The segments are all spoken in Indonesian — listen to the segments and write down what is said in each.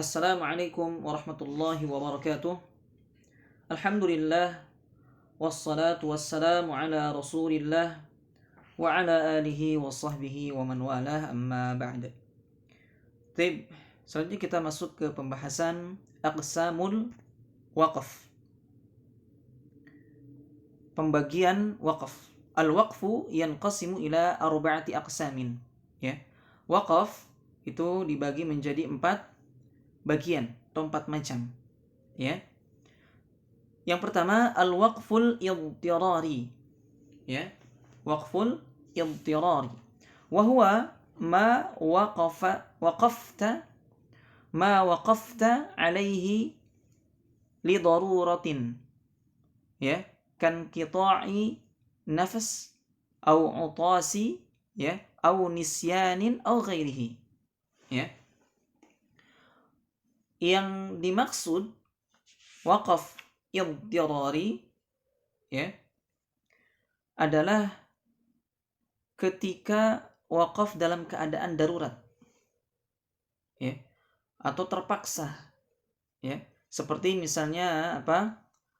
Assalamualaikum warahmatullahi wabarakatuh. Alhamdulillah wassalatu wassalamu ala Rasulillah wa ala alihi wa sahbihi wa man walah, amma ba'd. Baik, selanjutnya kita masuk ke pembahasan aqsamul waqaf. Pembagian waqaf. Al-waqfu yanqasimu ila arba'ati aqsamin. Ya. Waqaf itu dibagi menjadi 4 bagian atau 4 macam. Ya. Yang pertama al-waqful idtirari. Ya. Waqful idtirari. Wa huwa ma waqafta alaihi li daruratin. Ya, kan qita'i nafas au utasi, ya, au nisyanin au ghairihi. Ya. Yang dimaksud waqaf idtirari, ya, adalah ketika waqaf dalam keadaan darurat, ya, atau terpaksa, ya, seperti misalnya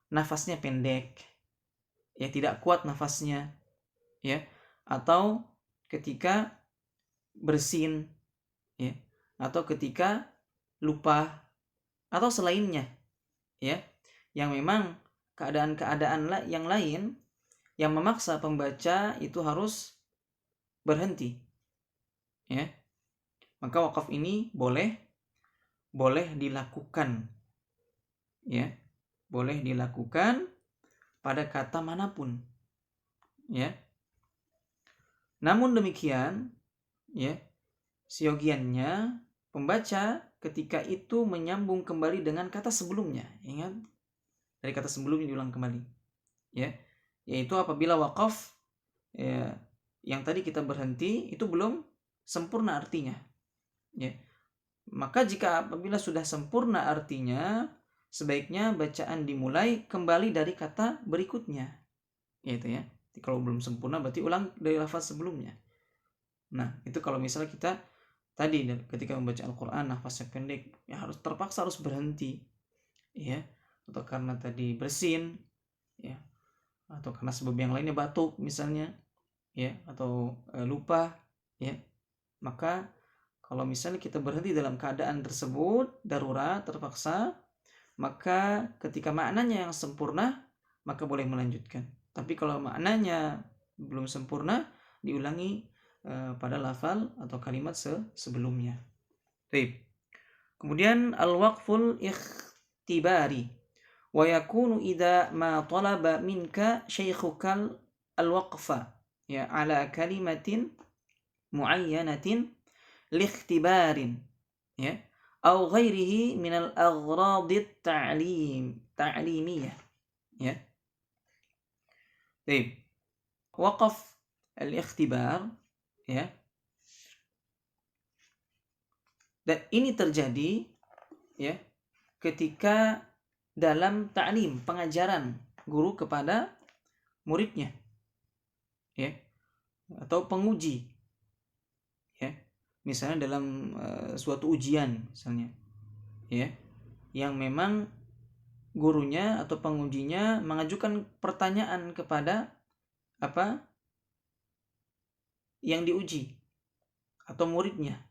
nafasnya pendek, ya, tidak kuat nafasnya, ya, atau ketika bersin, ya, atau ketika lupa atau selainnya, ya, yang memang keadaan-keadaan yang lain yang memaksa pembaca itu harus berhenti, ya, maka wakaf ini boleh dilakukan, ya, boleh dilakukan pada kata manapun, ya. Namun demikian, ya, siogiannya pembaca ketika itu menyambung kembali dengan kata sebelumnya. Ingat, dari kata sebelumnya diulang kembali, ya, yaitu apabila wakaf, ya, yang tadi kita berhenti itu belum sempurna artinya, ya. Maka jika apabila sudah sempurna artinya, sebaiknya bacaan dimulai kembali dari kata berikutnya, yaitu, ya. Kalau belum sempurna berarti ulang dari lafaz sebelumnya. Nah, itu kalau misalnya kita tadi ketika membaca Al-Quran nafasnya pendek, ya terpaksa harus berhenti, ya, atau karena tadi bersin, ya, atau karena sebab yang lainnya, batuk misalnya, ya, atau lupa, ya, maka kalau misalnya kita berhenti dalam keadaan tersebut darurat, terpaksa, maka ketika maknanya yang sempurna maka boleh melanjutkan. Tapi kalau maknanya belum sempurna, diulangi pada lafal atau kalimat sebelumnya. Baik. Kemudian al-waqful ikhtibari wa yakunu idza ma talaba minka syaikhuka al-waqfa, ya, ala kalimatin muayyanatin liikhtibarin, ya, au ghairihi min al-aghrad ta'limiyah, ya. Baik. Waqaf al-ikhtibar, ya. Dan ini terjadi, ya, ketika dalam ta'lim, pengajaran guru kepada muridnya, ya, atau penguji, ya. Misalnya dalam suatu ujian misalnya, ya, yang memang gurunya atau pengujinya mengajukan pertanyaan kepada yang diuji atau muridnya,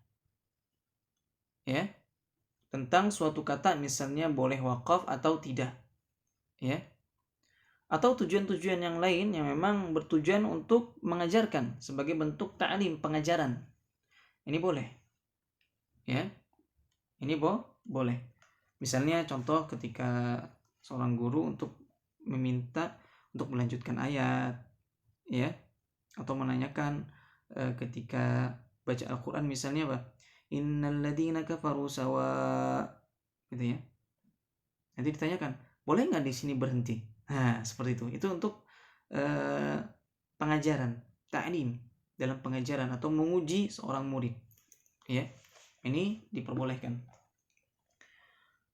ya, tentang suatu kata, misalnya boleh wakaf atau tidak, ya, atau tujuan-tujuan yang lain yang memang bertujuan untuk mengajarkan sebagai bentuk ta'lim, pengajaran. Ini boleh, ya, ini boleh. Misalnya contoh ketika seorang guru untuk meminta untuk melanjutkan ayat, ya, atau menanyakan ketika baca Al-Quran misalnya innal ladzina kafaru sawa, gitu, ya. Nanti ditanyakan, boleh nggak di sini berhenti? Nah, seperti itu. Itu untuk pengajaran, ta'lim, dalam pengajaran atau menguji seorang murid, ya. Ini diperbolehkan.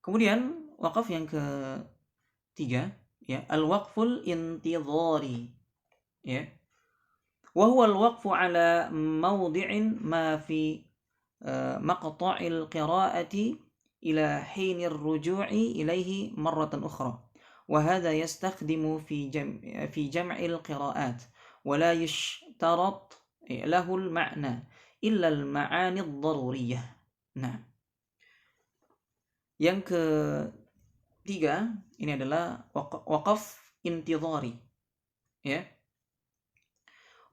Kemudian wakaf yang ketiga, ya, al-waqful intidhari, ya. Wa huwa al-waqfu ala mawdi'in ma fi maqta'il qira'ati ila hinir ruju'i ilaihi marratan ukhra. وهذا يستخدم في جمع القراءات ولا يشترط له المعنى إلا المعاني الضرورية. Nah, yang ketiga ini adalah waqaf intidhari. Ya.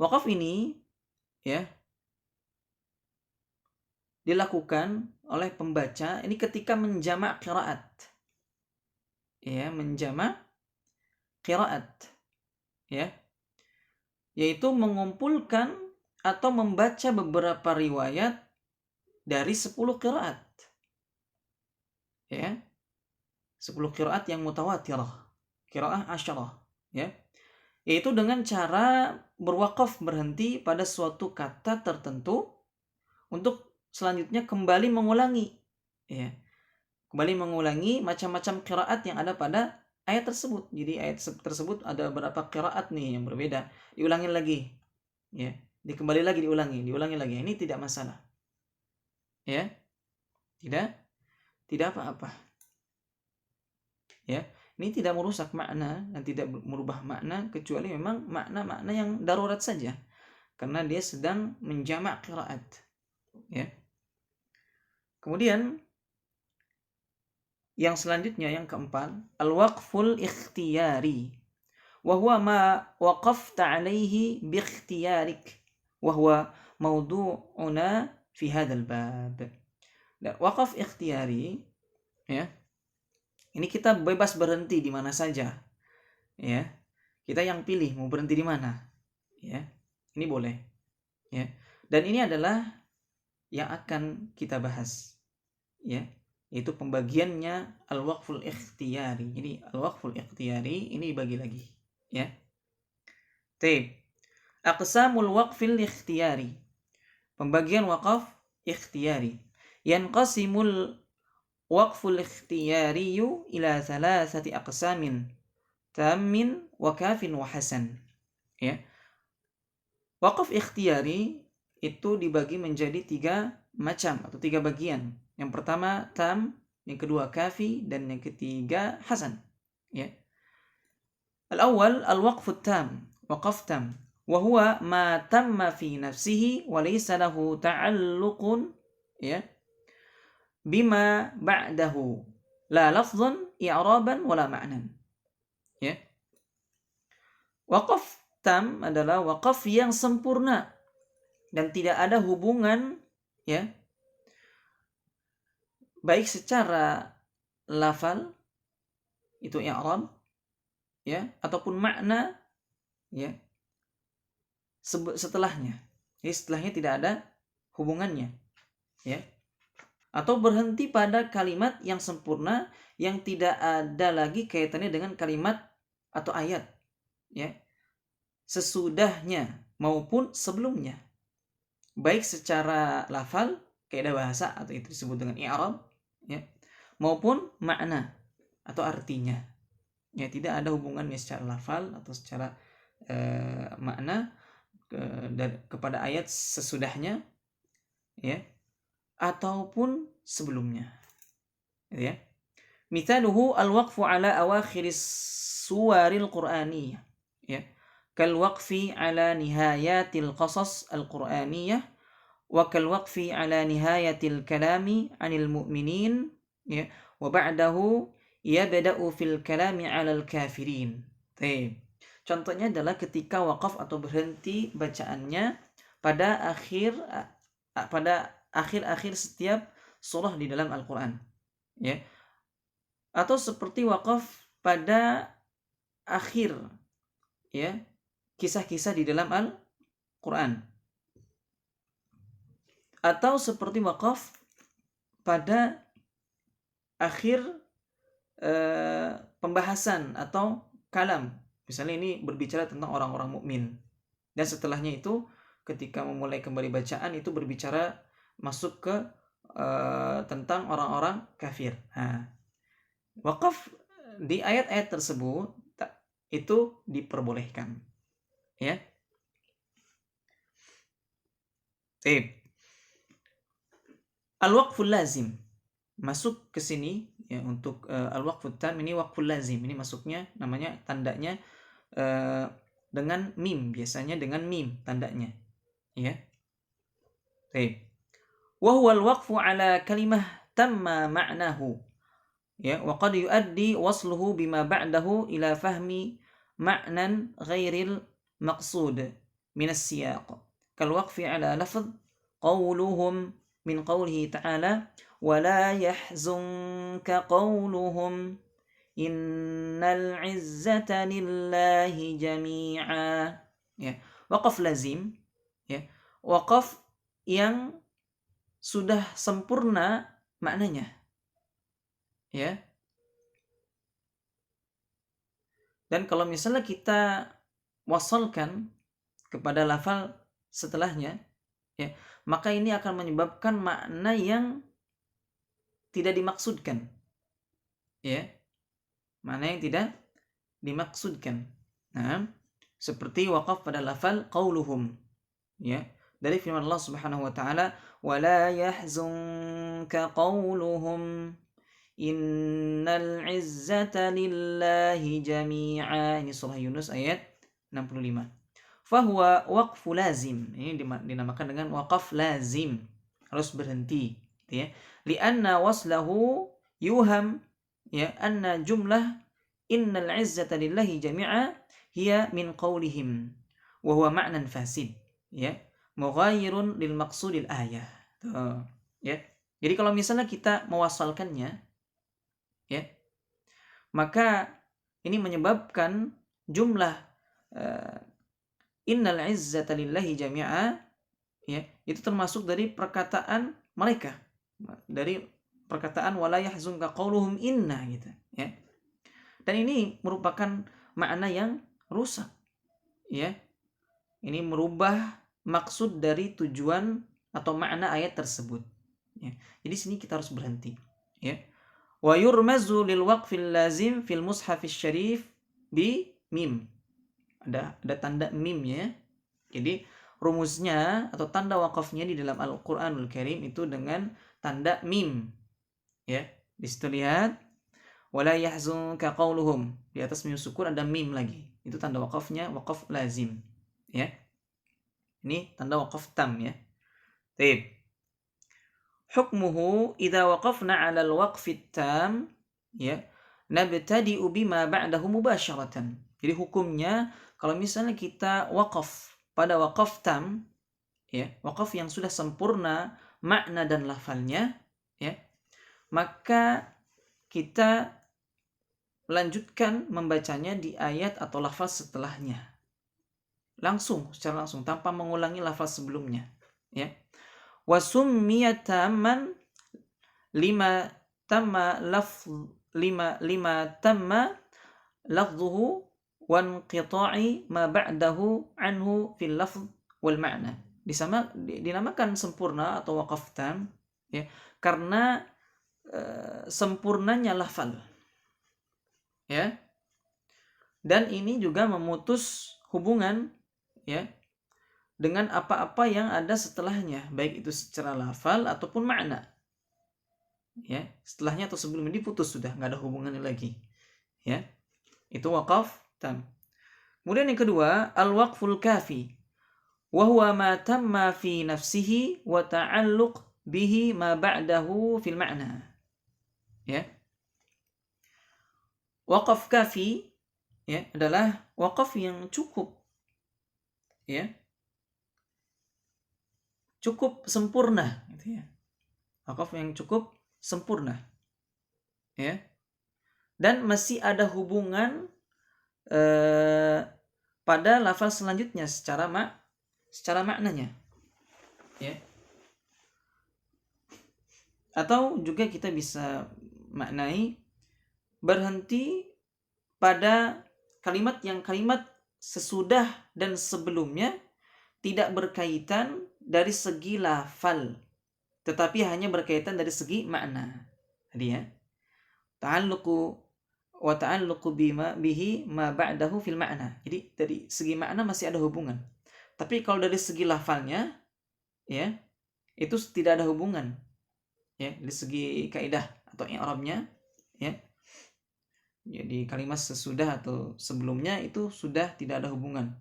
Waqaf ini ya dilakukan oleh pembaca ini ketika menjamak qiraat. Ya, menjamak qiraat. Ya. Yaitu mengumpulkan atau membaca beberapa riwayat dari 10 qiraat. Ya. 10 qiraat yang mutawatirah. Qiraah asyarah, ya. Yaitu dengan cara berwakaf, berhenti pada suatu kata tertentu untuk selanjutnya kembali mengulangi, ya. Kembali mengulangi macam-macam qiraat yang ada pada ayat tersebut. Jadi ayat tersebut ada beberapa qiraat nih yang berbeda, diulangi lagi, ya. Dikembali lagi diulangi lagi. Ini tidak masalah. Ya. Tidak apa-apa. Ya. Ini tidak merusak makna dan tidak merubah makna kecuali memang makna-makna yang darurat saja. Karena dia sedang menjamak qiraat. Ya. Kemudian yang selanjutnya yang keempat, al-waqful ikhtiyari. Wa huwa ma waqafta alaihi bi ikhtiyarik. Wa huwa mawdu'una fi hadzal bab. Dan waqaf ikhtiyari, ya. Ini kita bebas berhenti di mana saja. Ya. Kita yang pilih mau berhenti di mana. Ya. Ini boleh. Ya. Dan ini adalah yang akan kita bahas. Ya. Itu pembagiannya al-waqful ikhtiyari. Jadi al-waqful ikhtiyari ini dibagi lagi. Ya. Taib. Aqsamul waqfil ikhtiyari. Pembagian waqaf ikhtiyari. Yanqasimul waqful ikhtiyariyu ila thalathati aqsamin tammin wa kafin wa hasan. Ya. Waqaf ikhtiyari itu dibagi menjadi 3 macam atau 3 bagian. Yang pertama tam, yang kedua kafi, dan yang ketiga hasan. Ya. Al-awwal al-waqfu tam, waqaf tam. Wa huwa ma tamma fi nafsihi wa laysa lahu ta'alluqun, ya, bima ba'dahu la lafzan i'raban wala ma'nan. Ya. Waqaf tam adalah waqaf yang sempurna dan tidak ada hubungan, ya, baik secara lafal itu i'rab, ya, ataupun makna, ya, setelahnya. Jadi setelahnya tidak ada hubungannya, ya. Atau berhenti pada kalimat yang sempurna yang tidak ada lagi kaitannya dengan kalimat atau ayat, ya, sesudahnya maupun sebelumnya, baik secara lafal kaidah bahasa atau itu disebut dengan i'rab, ya, maupun makna atau artinya, ya, tidak ada hubungannya secara lafal atau secara makna kepada ayat sesudahnya, ya, ataupun sebelumnya, ya. Mithaluhu al-waqfu ala awakhiris suwaril qur'aniyah, ya, kal waqfi ala nihayatil qasas al-qur'aniyah wa kal waqfi ala nihayatil kalami 'anil mu'minin, ya, wa ba'dahu yabda'u fil kalami 'alal kafirin. Baik. Contohnya adalah ketika waqaf atau berhenti bacaannya pada akhir-akhir setiap surah di dalam Al-Qur'an, ya. Atau seperti waqaf pada akhir, ya, kisah-kisah di dalam Al-Qur'an. Atau seperti waqaf pada akhir pembahasan atau kalam. Misalnya ini berbicara tentang orang-orang mukmin. Dan setelahnya itu ketika memulai kembali bacaan itu berbicara masuk ke tentang orang-orang kafir. Nah, waqaf di ayat-ayat tersebut itu diperbolehkan, ya. Al-waqful lazim. masuk ke sini ya untuk al-waqfut tam ini waqful lazim. Ini masuknya namanya tandanya dengan mim, biasanya dengan mim tandanya. Ya. Baik. Wa huwa al-waqfu ala kalimah tamma ma'nahu. Ya, wa qad yuaddi wasluhu bima ba'dahu ila fahmi ma'nan ghairil maqsud min as-siyaq. Kal waqfi ala lafz qawluhum min qawlihi ta'ala wa la yahzunka qawluhum innal izzata lillahi jami'a. Ya, waqaf lazim ya, waqaf yang sudah sempurna maknanya. Ya. Dan kalau misalnya kita wasalkan kepada lafal setelahnya, ya, maka ini akan menyebabkan makna yang tidak dimaksudkan. Ya. Makna yang tidak dimaksudkan. Nah, seperti waqaf pada lafal qauluhum. Ya. Dari firman Allah Subhanahu wa taala, "Wa la yahzunka qauluhum innal izzata lillahi jami'a." Ini surah Yunus ayat 65. Fahuwa waqfu lazim. Ini dinamakan dengan waqaf lazim. Harus berhenti, ya. Lianna waslahu yuham ya anna jumlah innal izzata lillahi jami'a hiya min qawlihim wa huwa ma'nan fasid, ya. Mughayirun lil maqsudil ayah. Tuh, ya. Jadi kalau misalnya kita mewasalkannya, ya, maka ini menyebabkan jumlah innal izzata lillahi jami'a, ya, itu termasuk dari perkataan mereka, dari perkataan wala yahzunka qauluhum inna gitu, ya. Dan ini merupakan makna yang rusak, ya. Ini merubah maksud dari tujuan atau makna ayat tersebut, ya. Jadi sini kita harus berhenti, ya. Wa yurmazu lil waqfil lazim fil mushafis syarif bi mim. Ada tanda mimnya. Jadi rumusnya atau tanda wakafnya di dalam Al-Qur'anul Karim itu dengan tanda mim. Ya, di situ lihat wala yahzunka qauluhum. Di atas mim sukun ada mim lagi. Itu tanda wakafnya, wakaf lazim. Ya. Ini tanda wakaf tam, ya. Baik. Hukmuhu idza waqafna 'ala al-waqfi tam, ya, nabtadi'u bima ba'dahu mubasharatan. Jadi hukumnya kalau misalnya kita waqaf pada waqaf tam, ya, waqaf yang sudah sempurna makna dan lafalnya, ya, maka kita lanjutkan membacanya di ayat atau lafal setelahnya. Secara langsung tanpa mengulangi lafal sebelumnya, ya. Wa summiya tamman lima tamma lafdhuhu wa inqita'i ma ba'dahu anhu fil lafz wal ma'na. Dinamakan sempurna atau waqaf tam, ya, karena sempurnanya lafal, ya. Dan ini juga memutus hubungan, ya, dengan apa-apa yang ada setelahnya, baik itu secara lafal ataupun makna. Ya, setelahnya atau sebelumnya diputus, sudah nggak ada hubungannya lagi. Ya, itu waqaf tam. Kemudian yang kedua, al-waqful kafi. Wa huwa ma tamma fi nafsihi wa ta'alluq bihi ma ba'dahu fil ma'na. Ya. Waqaf kafi, ya, adalah waqaf yang cukup, ya, cukup sempurna, gitu ya. Waqaf yang cukup sempurna, ya, dan masih ada hubungan pada lafal selanjutnya secara maknanya, ya. Atau juga kita bisa maknai berhenti pada kalimat sesudah dan sebelumnya tidak berkaitan dari segi lafal, tetapi hanya berkaitan dari segi makna. Tadi, ya. Ta'alluqu bihi ma ba'dahu fil ma'na. Jadi dari segi makna masih ada hubungan. Tapi kalau dari segi lafalnya, ya, itu tidak ada hubungan. ya, dari segi kaidah atau i'rabnya, ya. Jadi kalimat sesudah atau sebelumnya itu sudah tidak ada hubungan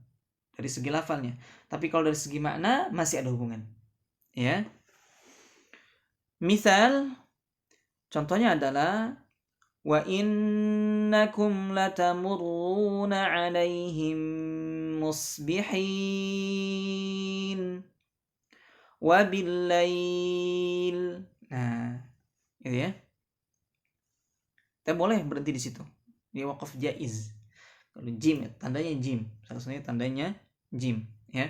dari segi lafalnya. Tapi kalau dari segi makna masih ada hubungan. Ya. Misal contohnya adalah wa innakum latamurruna 'alaihim musbihin wa billail. Nah, gitu ya. Kita boleh berhenti di situ. Di waqaf jaiz. Kalau jim, tandanya jim. Salah satunya tandanya jim, ya.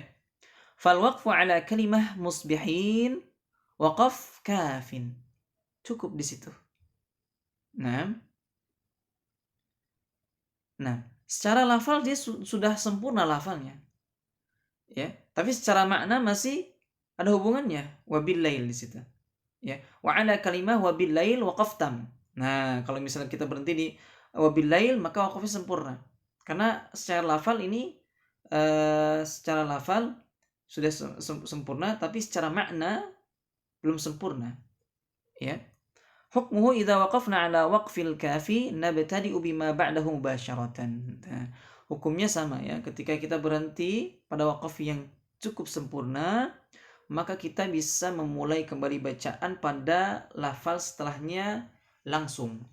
Fal waqfu ala kalimah musbihin waqaf kafin. Cukup di situ. Nah, secara lafal dia sudah sempurna lafalnya. Ya, tapi secara makna masih ada hubungannya. Wabillail di situ. Ya, wa ala kalimah wabillail waqaf tam. Nah, kalau misalnya kita berhenti di wabillail maka waqafnya sempurna. Karena secara lafal ini secara lafal sudah sempurna, tapi secara makna belum sempurna. Ya. Hukmuhu idza waqafna ala waqfil kafi nabtadi'u bima ba'dahu mubasharatan. Nah, hukumnya sama ya. Ketika kita berhenti pada waqaf yang cukup sempurna, maka kita bisa memulai kembali bacaan pada lafal setelahnya langsung.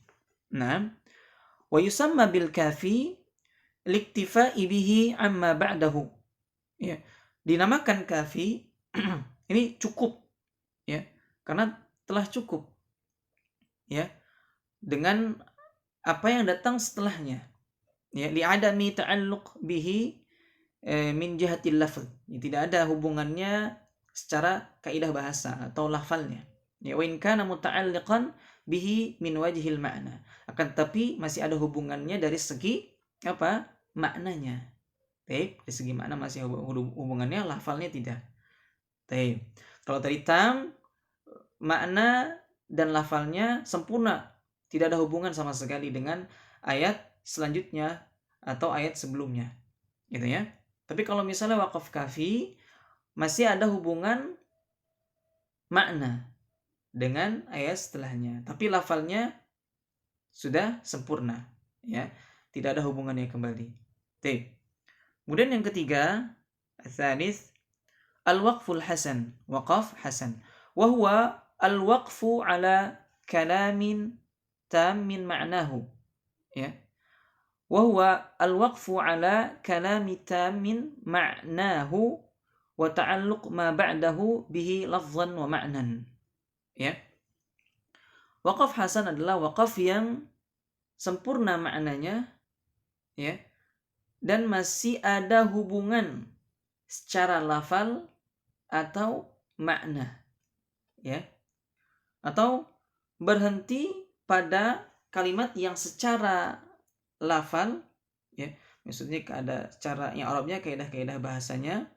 Nah, wa yusamma bil kafi liktifa'i bihi amma ba'dahu. Ya, dinamakan kafi ini cukup ya, karena telah cukup ya dengan apa yang datang setelahnya. Ya, li'adami ta'alluq bihi min jihatil lafz. Tidak ada hubungannya secara kaidah bahasa atau lafalnya. Ya, wa in kana muta'alliqan bihi min wajhil ma'na. Akan tapi masih ada hubungannya dari segi apa? Maknanya. Baik, dari segi makna masih hubungannya, lafalnya tidak. Baik. Kalau tadi tam makna dan lafalnya sempurna, tidak ada hubungan sama sekali dengan ayat selanjutnya atau ayat sebelumnya. Gitu ya. Tapi kalau misalnya waqaf kafi masih ada hubungan makna dengan ayat setelahnya, tapi lafalnya sudah sempurna, ya, tidak ada hubungannya kembali. Baik. Kemudian yang ketiga, ats-tsalits al-waqful hasan, waqaf hasan, wa huwa al-waqfu ala kalamin tammin ma'nahu, ya. Wa huwa al-waqfu ala kalami tammin ma'nahu wa ta'alluq ma ba'dahu bihi lafzan wa ma'nan. Ya. Waqaf hasan adalah waqaf yang sempurna maknanya, ya, dan masih ada hubungan secara lafal atau makna, ya, atau berhenti pada kalimat yang secara lafal, ya, maksudnya ada secara yang Arabnya kaidah-kaidah bahasanya,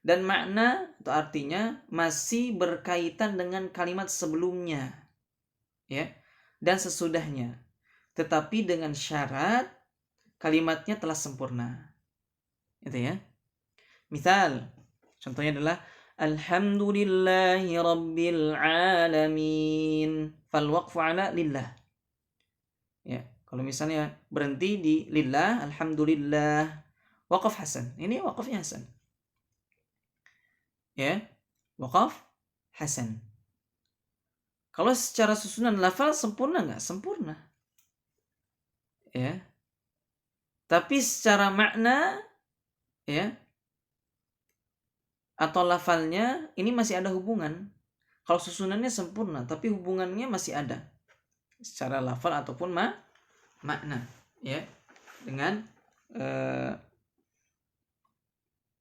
dan makna atau artinya masih berkaitan dengan kalimat sebelumnya, ya, dan sesudahnya, tetapi dengan syarat kalimatnya telah sempurna. Itu ya. Misal, contohnya adalah alhamdulillahi rabbil alamin. Fal waqfu ala lillah. Ya, kalau misalnya berhenti di lillah, alhamdulillah, waqaf hasan. Ini waqafnya hasan. Ya, waqaf hasan. Kalau secara susunan lafal sempurna nggak? Sempurna. Ya. Tapi secara makna, ya, atau lafalnya ini masih ada hubungan. Kalau susunannya sempurna, tapi hubungannya masih ada secara lafal ataupun makna, ya, dengan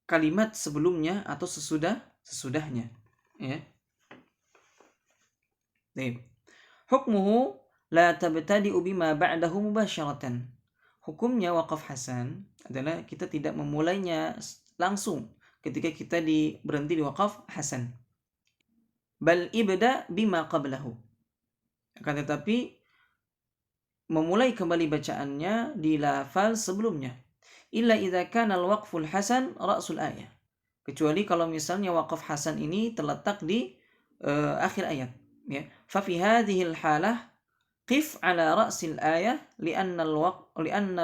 kalimat sebelumnya atau sesudahnya, ya. Baik. Hukmuhu la tabtadi'u bima ba'dahu mubasharatan. Hukumnya waqaf hasan adalah kita tidak memulainya langsung ketika kita berhenti di waqaf hasan. Bal ibda bima qablahu. Akan tetapi memulai kembali bacaannya di lafal sebelumnya. Illa idza kana al-waqful hasan ra'sul ayat. Kecuali kalau misalnya waqaf hasan ini terletak di akhir ayat. Ya, fa fi hadhihi al-halah qif ala ra'sil ayah li'anna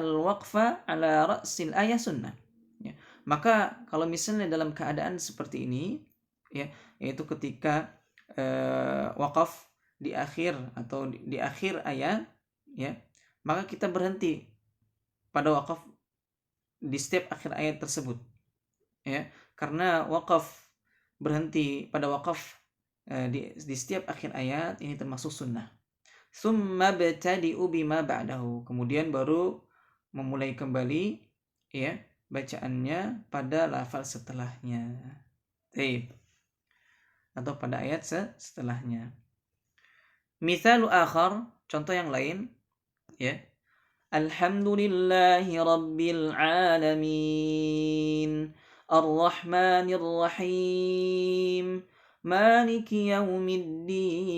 al-waqfa ala ra'sil ayah sunnah. Ya. Maka kalau misalnya dalam keadaan seperti ini, ya, yaitu ketika wakaf di akhir atau di akhir ayat, ya, maka kita berhenti pada wakaf di setiap akhir ayat tersebut, ya, karena wakaf berhenti pada wakaf di setiap akhir ayat ini termasuk sunnah. Summa btadi'u bima ba'dahu. Kemudian baru memulai kembali, ya, bacaannya pada lafal setelahnya. Baik. Atau pada ayat setelahnya. Mithalu akhar, contoh yang lain, ya. Alhamdulillahi rabbil alamin. Ar-Rahmanir Rahim. Maliki yaumiddin.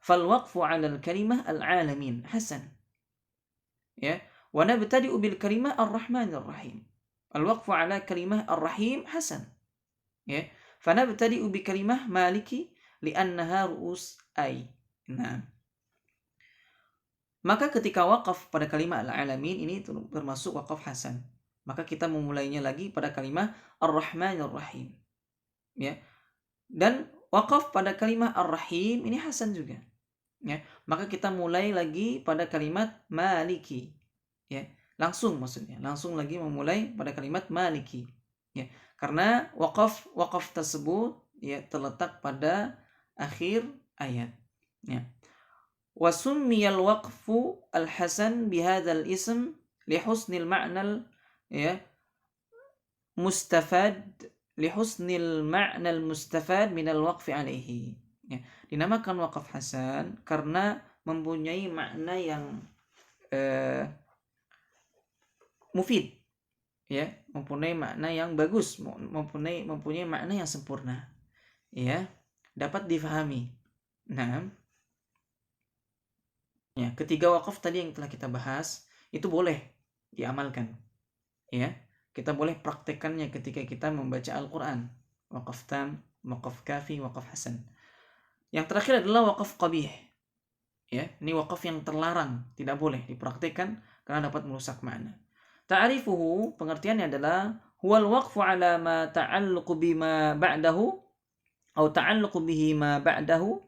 فالوقف على الكلمة العالمين حسن. يا ونبتدئ بالكلمة الرحمن الرحيم. الوقف على كلمة الرحيم حسن. يا فنبتدئ بكلمة مالك لأنها رؤوس أي. Nah, maka ketika wakaf pada kalimat al-alamin ini termasuk wakaf hasan. Maka kita memulainya lagi pada kalimat ar-Rahman ar-Rahim. Ya. Dan wakaf pada kalimat ar-Rahim ini hasan juga. Ya, maka kita mulai lagi pada kalimat maliki. Ya, langsung lagi memulai pada kalimat maliki. Ya, karena wakaf tersebut ya terletak pada akhir ayat. Ya. Wa summiyal waqfu al-hasan bihadzal ism li husnil ma'nal ya mustafad lihusnil ma'nal mustafad minal waqfi alaihi. Ya, dinamakan wakaf hasan karena mempunyai makna yang mufid, ya, mempunyai makna yang bagus, mempunyai makna yang sempurna, ya, dapat difahami. Nah, ya, ketiga wakaf tadi yang telah kita bahas itu boleh diamalkan, ya. Kita boleh praktekkannya ketika kita membaca Al-Quran. Wakaf tam, wakaf kafi, wakaf hasan. Yang terakhir adalah wakaf qabih. Ya, ini wakaf yang terlarang, tidak boleh dipraktekkan karena dapat merusak makna. Ta'rifuhu, pengertiannya adalah huwal waqfu ala ma ta'alluqu bima ba'dahu atau ta'alluqu bihi ma ba'dahu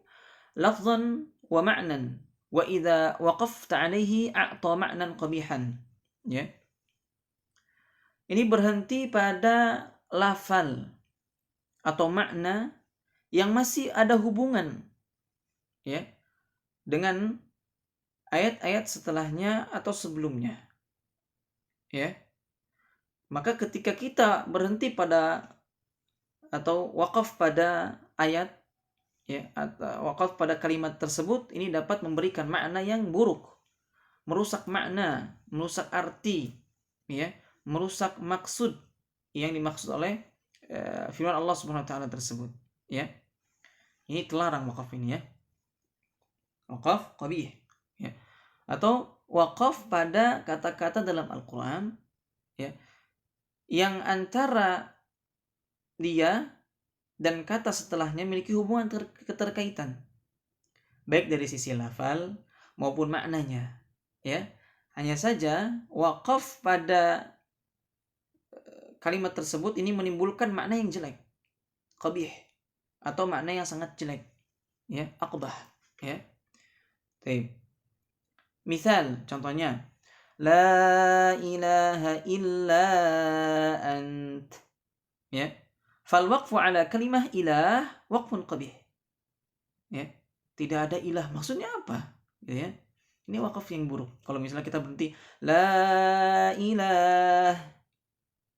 lafzan wa ma'nan wa idza waqafta alaihi a'ta ma'nan qabihan. Ya. Ini berhenti pada lafal atau makna yang masih ada hubungan, ya, dengan ayat-ayat setelahnya atau sebelumnya. Ya. Maka ketika kita berhenti pada atau wakaf pada ayat, ya, atau wakaf pada kalimat tersebut, ini dapat memberikan makna yang buruk, merusak makna, merusak arti, ya, merusak maksud yang dimaksud oleh firman Allah Subhanahu wa taala tersebut, ya. Ini terlarang wakaf ini, ya. Wakaf qabih, ya. Atau wakaf pada kata-kata dalam Al-Qur'an, ya, yang antara dia dan kata setelahnya memiliki hubungan keterkaitan, baik dari sisi lafal maupun maknanya, ya. Hanya saja wakaf pada kalimat tersebut ini menimbulkan makna yang jelek, qabih, atau makna yang sangat jelek, ya, aqbah, ya. Baik. Misal contohnya, la ilaha illa ant, ya. Fal waqfu ala kalimah ilah waqfun qabih. Ya. Tidak ada ilah, maksudnya apa? Ya. Ini wakaf yang buruk. Kalau misalnya kita berhenti la ilah,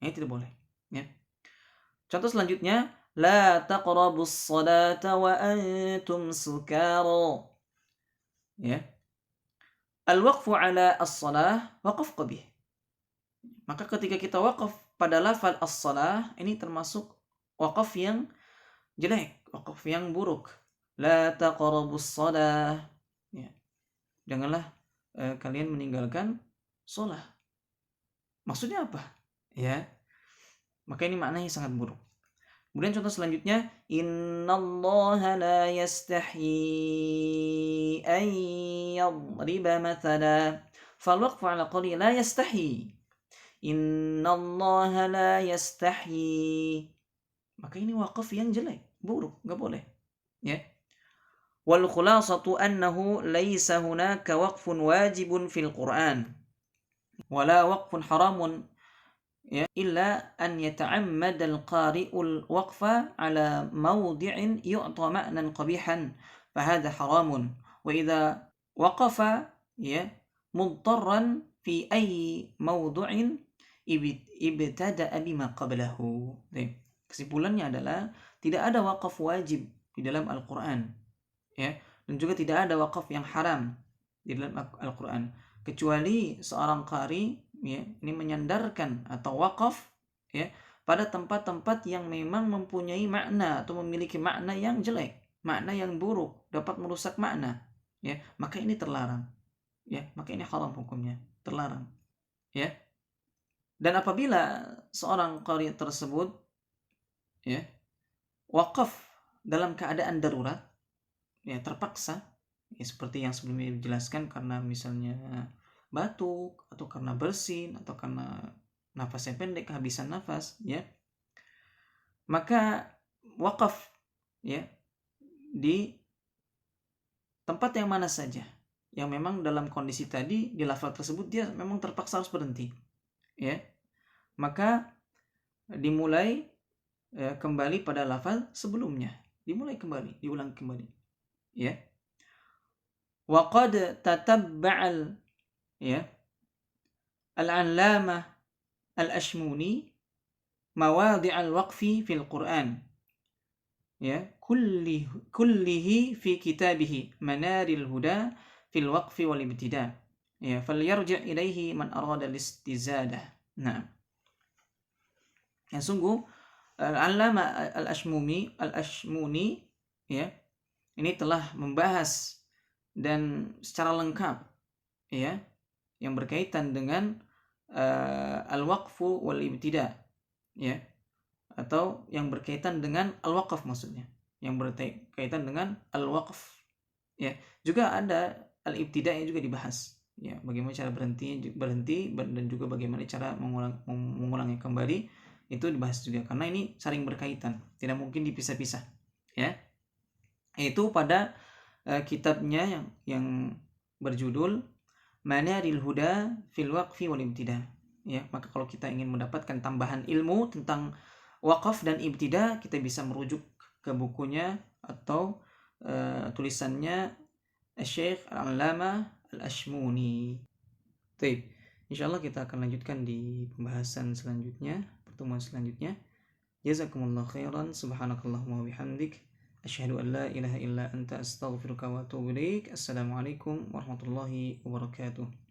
ini tidak boleh, ya. Contoh selanjutnya, la taqrabus salata wa antum sukara. Ya. Al-waqfu ala as-salah waqaf qabih. Maka ketika kita wakaf pada lafal as-salah, ini termasuk wakaf yang jelek, wakaf yang buruk. La taqrabus salah. Ya. Janganlah kalian meninggalkan salat. Maksudnya apa? Ya. Maka ini maknanya sangat buruk. Kemudian contoh selanjutnya, innallaha la yastahi an yadriba mathala. Fal waqfu ala qawli la yastahi. Innallaha la yastahi. Maka ini waqaf yang jelek, buruk, nggak boleh. Ya. Wal khulasatu annahu laisa hunaka waqfun wajibun fil Qur'an. Wala waqfun haramun ya illa an yata'ammad al-qari'ul waqfa ala mawdi'in yu'ta ma'nan qabihan fahadha haramun wa idza waqafa ya mudtarran fi ayyi mawdu'in ibtada'a bima qablahu. Kesimpulannya adalah tidak ada wakaf wajib di dalam Al-Qur'an ya, dan juga tidak ada wakaf yang haram di dalam Al-Qur'an kecuali seorang qari ya ini menyandarkan atau wakaf ya pada tempat-tempat yang memang mempunyai makna atau memiliki makna yang jelek, makna yang buruk, dapat merusak makna ya, maka ini terlarang ya, maka ini haram hukumnya, terlarang ya. Dan apabila seorang qari tersebut ya wakaf dalam keadaan darurat ya, terpaksa ya, seperti yang sebelumnya dijelaskan karena misalnya batuk atau karena bersin atau karena nafasnya pendek, kehabisan nafas ya, maka wakaf ya di tempat yang mana saja yang memang dalam kondisi tadi di lafaz tersebut dia memang terpaksa harus berhenti ya, maka dimulai kembali pada lafaz sebelumnya, dimulai kembali, diulang kembali ya. Wa qad tatabba'al ya al-'allamah al-Ashmuni mawadi' al-waqfi fil Qur'an ya kullihi fi kitabihi Manaril Huda fil waqfi wal ibtida ya falyarji' ilaihi man arada al-istizadah. Nah, yang sungguh al-'allamah al-Ashmuni ya ini telah membahas dan secara lengkap ya yang berkaitan dengan al-waqfu wal ibtida ya, atau yang berkaitan dengan al-waqf maksudnya, yang berkaitan dengan al-waqf ya. Juga ada al-ibtida yang juga dibahas ya, bagaimana cara berhenti dan juga bagaimana cara mengulangnya kembali, itu dibahas juga karena ini saling berkaitan, tidak mungkin dipisah-pisah ya. Itu pada kitabnya yang berjudul Manaril Huda fil Waqfi wal Ibtida ya. Maka kalau kita ingin mendapatkan tambahan ilmu tentang wakaf dan ibtida, kita bisa merujuk ke bukunya atau tulisannya Syekh Al-'Allamah Al-Ashmuni. Baik, insyaallah kita akan lanjutkan di pembahasan selanjutnya, pertemuan selanjutnya. Jazakumullahu khairan, subhanakallahumma wa bihamdik, asyhadu an la ilaha illa anta astaghfiruka wa atubu ilaik. Assalamualaikum warahmatullahi wabarakatuh.